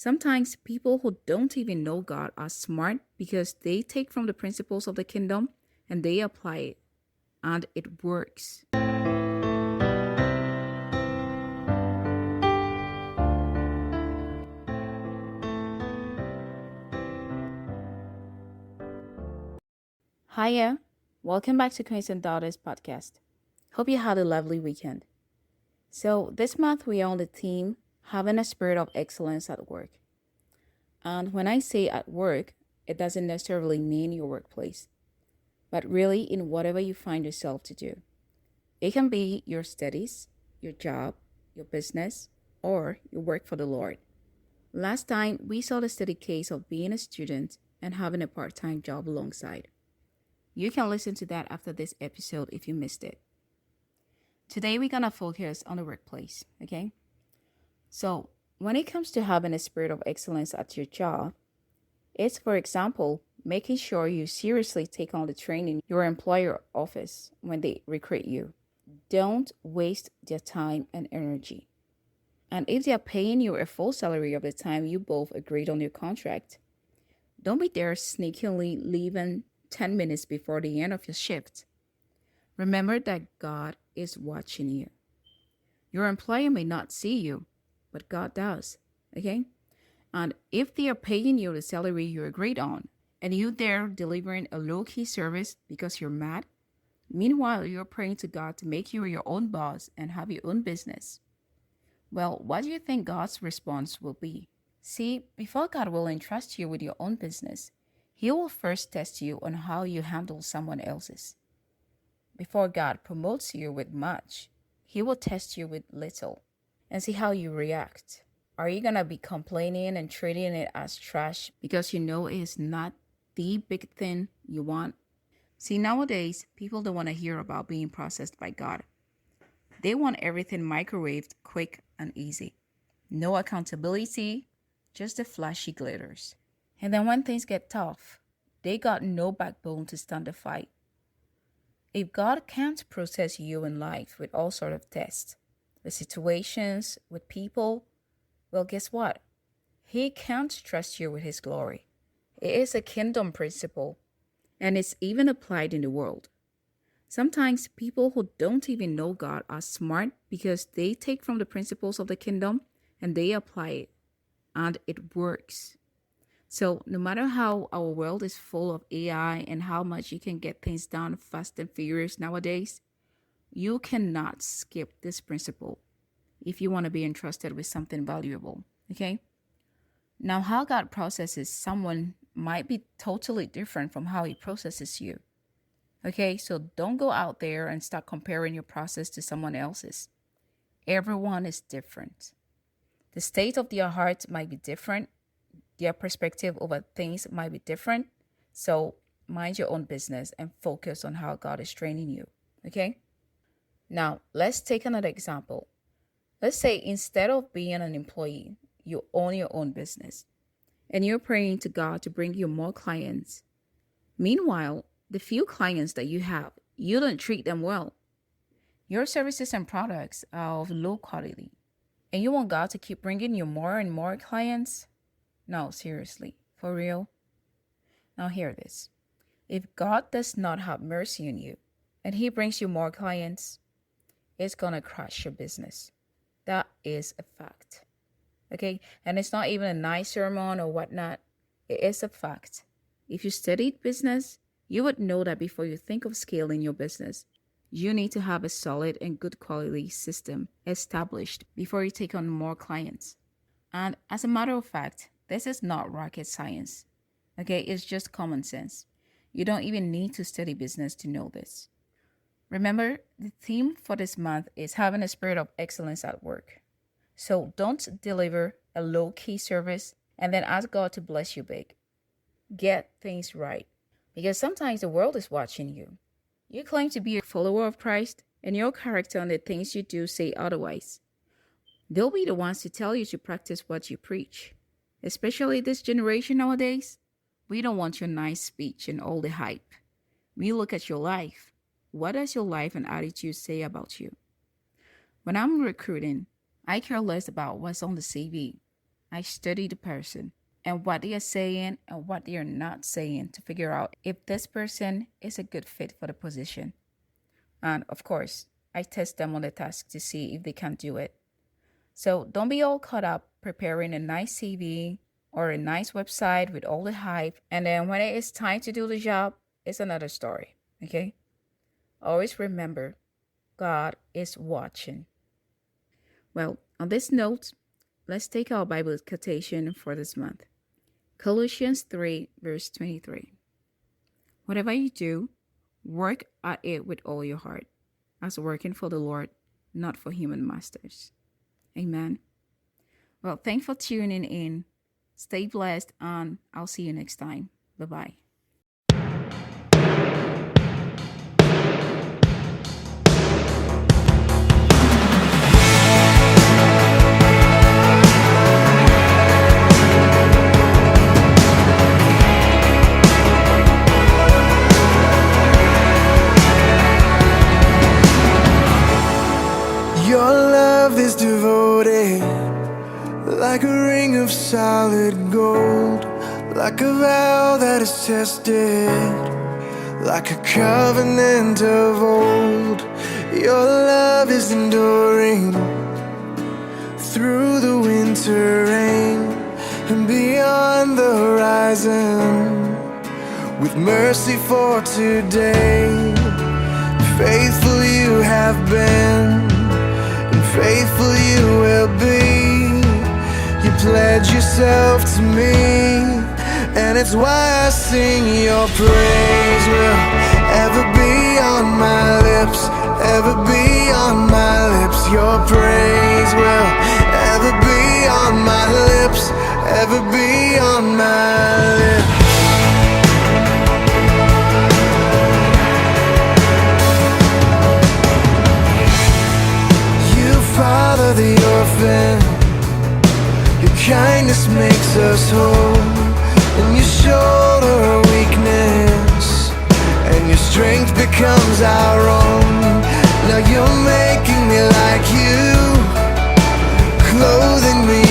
Sometimes people who don't even know God are smart because they take from the principles of the kingdom and they apply it, and it works. Hiya, welcome back to Queens and Daughters podcast. Hope you had a lovely weekend. So, this month we are on the theme having a spirit of excellence at work. And when I say at work, it doesn't necessarily mean your workplace, but really in whatever you find yourself to do. It can be your studies, your job, your business, or your work for the Lord. Last time, we saw the study case of being a student and having a part-time job alongside. You can listen to that after this episode if you missed it. Today, we're going to focus on the workplace, okay? So, when it comes to having a spirit of excellence at your job, it's, for example, making sure you seriously take on the training your employer offers when they recruit you. Don't waste their time and energy. And if they are paying you a full salary of the time you both agreed on your contract, don't be there sneakily leaving 10 minutes before the end of your shift. Remember that God is watching you. Your employer may not see you, but God does, okay? And if they are paying you the salary you agreed on, and you there delivering a low-key service because you're mad, meanwhile, you're praying to God to make you your own boss and have your own business. Well, what do you think God's response will be? See, before God will entrust you with your own business, He will first test you on how you handle someone else's. Before God promotes you with much, He will test you with little and see how you react. Are you going to be complaining and treating it as trash because you know it is not the big thing you want? See, nowadays, people don't want to hear about being processed by God. They want everything microwaved, quick, and easy. No accountability, just the flashy glitters. And then when things get tough, they got no backbone to stand the fight. If God can't process you in life with all sort of tests, with situations, with people, well, guess what? He can't trust you with His glory. It is a kingdom principle, and it's even applied in the world. Sometimes people who don't even know God are smart because they take from the principles of the kingdom and they apply it, and it works. So no matter how our world is full of AI and how much you can get things done fast and furious nowadays, you cannot skip this principle if you want to be entrusted with something valuable, okay? Now, how God processes someone might be totally different from how He processes you. Okay, so don't go out there and start comparing your process to someone else's. Everyone is different. The state of their heart might be different. Their perspective over things might be different. So mind your own business and focus on how God is training you. Okay? Now, let's take another example. Let's say instead of being an employee, you own your own business and you're praying to God to bring you more clients. Meanwhile, the few clients that you have, you don't treat them well. Your services and products are of low quality. And you want God to keep bringing you more and more clients? No, seriously, for real? Now hear this. If God does not have mercy on you and He brings you more clients, it's going to crash your business. That is a fact. Okay? And it's not even a nice sermon or whatnot. It is a fact. If you studied business, you would know that before you think of scaling your business, you need to have a solid and good quality system established before you take on more clients. And as a matter of fact, this is not rocket science. Okay, it's just common sense. You don't even need to study business to know this. Remember, the theme for this month is having a spirit of excellence at work. So don't deliver a low-key service and then ask God to bless you big. Get things right. Because sometimes the world is watching you. You claim to be a follower of Christ, and your character and the things you do say otherwise. They'll be the ones to tell you to practice what you preach. Especially this generation nowadays, we don't want your nice speech and all the hype. We look at your life. What does your life and attitude say about you? When I'm recruiting, I care less about what's on the CV. I study the person and what they are saying and what they are not saying to figure out if this person is a good fit for the position. And of course, I test them on the task to see if they can do it. So don't be all caught up preparing a nice CV or a nice website with all the hype, and then when it is time to do the job, it's another story. Okay? Always remember, God is watching. Well, on this note, let's take our Bible quotation for this month. Colossians 3, verse 23. Whatever you do, work at it with all your heart, as working for the Lord, not for human masters. Amen. Well, thanks for tuning in. Stay blessed, and I'll see you next time. Bye-bye. Your love is devoted, like a ring of solid gold, like a vow that is tested, like a covenant of old. Your love is enduring through the winter rain and beyond the horizon, with mercy for today. Faithful you have been, and faithful you will be. You pledge yourself to me, and it's why I sing. Your praise will ever be on my lips, ever be on my lips. Your praise will ever be on my lips, ever be on my lips. Father the orphan, your kindness makes us whole, and you shoulder our weakness, and your strength becomes our own. Now you're making me like you, clothing me